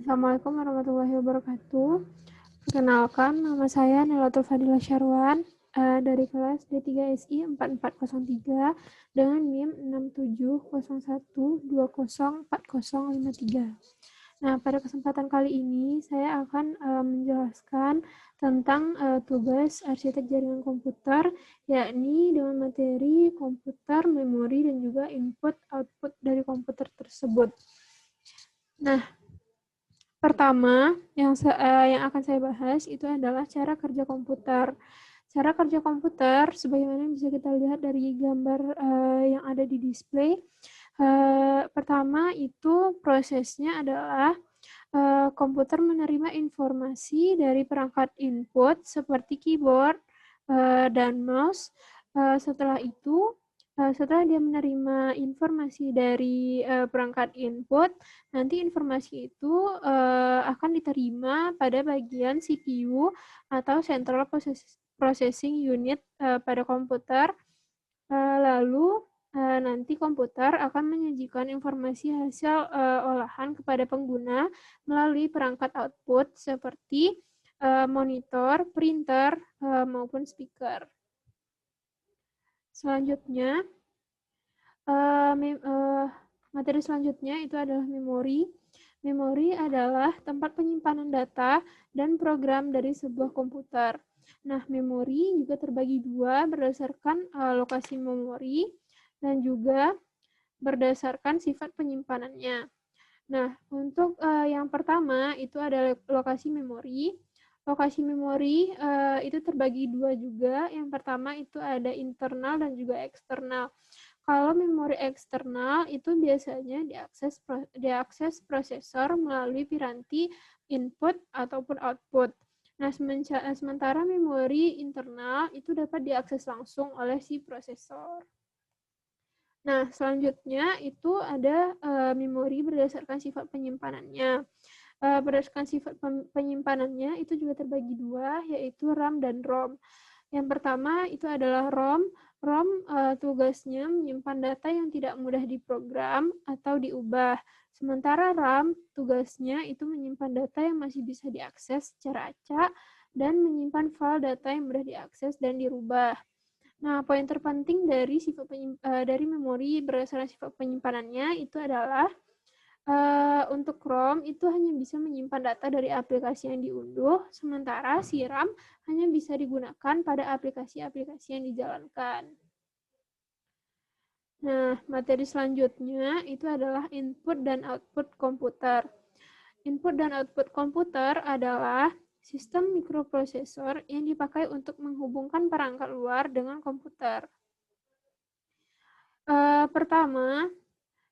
Assalamualaikum warahmatullahi wabarakatuh. Perkenalkan, nama saya Nailatul Fadila Syarwan dari kelas D3SI 4403 dengan NIM 6701204053. Nah, pada kesempatan kali ini saya akan menjelaskan tentang tugas arsitek jaringan komputer, yakni dengan materi komputer, memori, dan juga input-output dari komputer tersebut. Nah, pertama, yang akan saya bahas itu adalah cara kerja komputer. Cara kerja komputer, sebagaimana bisa kita lihat dari gambar yang ada di display. Pertama itu prosesnya adalah komputer menerima informasi dari perangkat input seperti keyboard dan mouse. Setelah dia menerima informasi dari perangkat input, nanti informasi itu akan diterima pada bagian CPU atau Central Processing Unit pada komputer. Lalu nanti komputer akan menyajikan informasi hasil olahan kepada pengguna melalui perangkat output seperti monitor, printer, maupun speaker. Selanjutnya, materi selanjutnya itu adalah memori. Memori adalah tempat penyimpanan data dan program dari sebuah komputer. Nah, memori juga terbagi dua berdasarkan lokasi memori dan juga berdasarkan sifat penyimpanannya. Nah, untuk yang pertama itu ada lokasi memori. Lokasi memori itu terbagi dua juga. Yang pertama itu ada internal dan juga eksternal. Kalau memori eksternal itu biasanya diakses prosesor melalui piranti input ataupun output. Nah, sementara memori internal itu dapat diakses langsung oleh si prosesor. Nah, selanjutnya itu ada memori berdasarkan sifat penyimpanannya. Berdasarkan sifat penyimpanannya itu juga terbagi dua, yaitu RAM dan ROM. Yang pertama itu adalah ROM. ROM tugasnya menyimpan data yang tidak mudah diprogram atau diubah. Sementara RAM tugasnya itu menyimpan data yang masih bisa diakses secara acak dan menyimpan file data yang mudah diakses dan dirubah. Nah, poin terpenting dari dari memori berdasarkan sifat penyimpanannya itu adalah untuk ROM itu hanya bisa menyimpan data dari aplikasi yang diunduh, sementara si RAM hanya bisa digunakan pada aplikasi-aplikasi yang dijalankan. Nah, materi selanjutnya itu adalah input dan output komputer. Input dan output komputer adalah sistem mikroprosesor yang dipakai untuk menghubungkan perangkat luar dengan komputer. Pertama,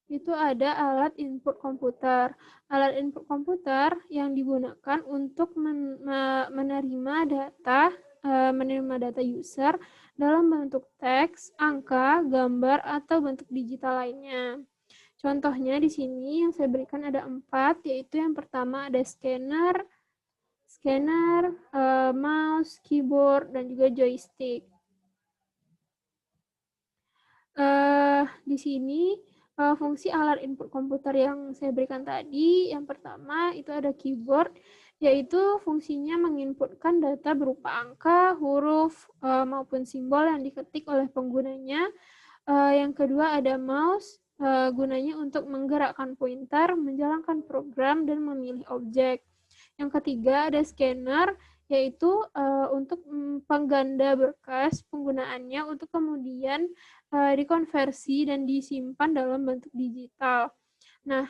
itu ada alat input komputer. Alat input komputer yang digunakan untuk menerima data user dalam bentuk teks, angka, gambar, atau bentuk digital lainnya. Contohnya di sini yang saya berikan ada 4, yaitu yang pertama ada scanner, mouse, keyboard, dan juga joystick. Di sini fungsi alat input komputer yang saya berikan tadi, yang pertama itu ada keyboard, yaitu fungsinya menginputkan data berupa angka, huruf, maupun simbol yang diketik oleh penggunanya. Yang kedua ada mouse, gunanya untuk menggerakkan pointer, menjalankan program, dan memilih objek. Yang ketiga ada scanner, yaitu untuk pengganda berkas, penggunaannya untuk kemudian dikonversi dan disimpan dalam bentuk digital. Nah,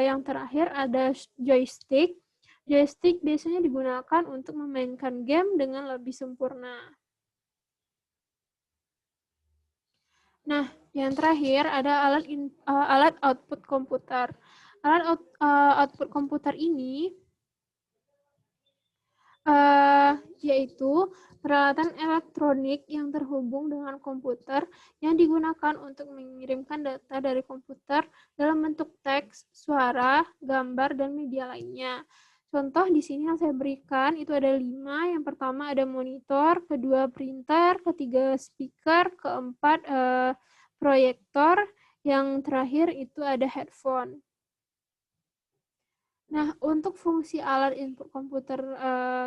yang terakhir ada joystick. Joystick biasanya digunakan untuk memainkan game dengan lebih sempurna. Nah, yang terakhir ada alat output komputer. Alat output komputer ini yaitu peralatan elektronik yang terhubung dengan komputer yang digunakan untuk mengirimkan data dari komputer dalam bentuk teks, suara, gambar, dan media lainnya. Contoh di sini yang saya berikan itu ada 5. Yang pertama ada monitor, kedua printer, ketiga speaker, keempat proyektor, yang terakhir itu ada headphone. Nah, untuk fungsi alat input komputer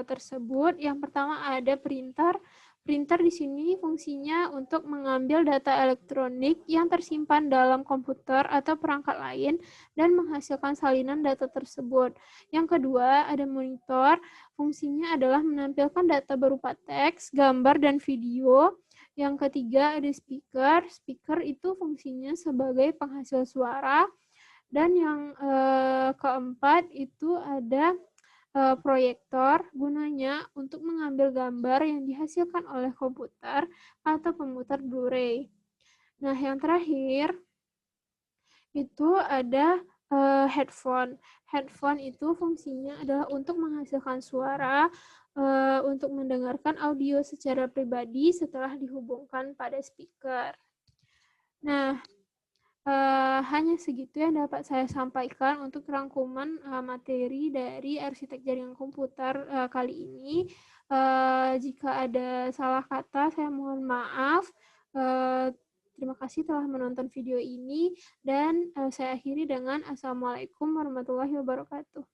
tersebut, yang pertama ada printer. Printer di sini fungsinya untuk mengambil data elektronik yang tersimpan dalam komputer atau perangkat lain dan menghasilkan salinan data tersebut. Yang kedua, ada monitor. Fungsinya adalah menampilkan data berupa teks, gambar, dan video. Yang ketiga, ada speaker. Speaker itu fungsinya sebagai penghasil suara. Dan yang keempat itu ada proyektor, gunanya untuk mengambil gambar yang dihasilkan oleh komputer atau pemutar Blu-ray. Nah, yang terakhir itu ada headphone. Headphone itu fungsinya adalah untuk menghasilkan suara, untuk mendengarkan audio secara pribadi setelah dihubungkan pada speaker. Nah, hanya segitu yang dapat saya sampaikan untuk rangkuman materi dari arsitek jaringan komputer kali ini. Jika ada salah kata, saya mohon maaf. Terima kasih telah menonton video ini dan saya akhiri dengan Assalamualaikum warahmatullahi wabarakatuh.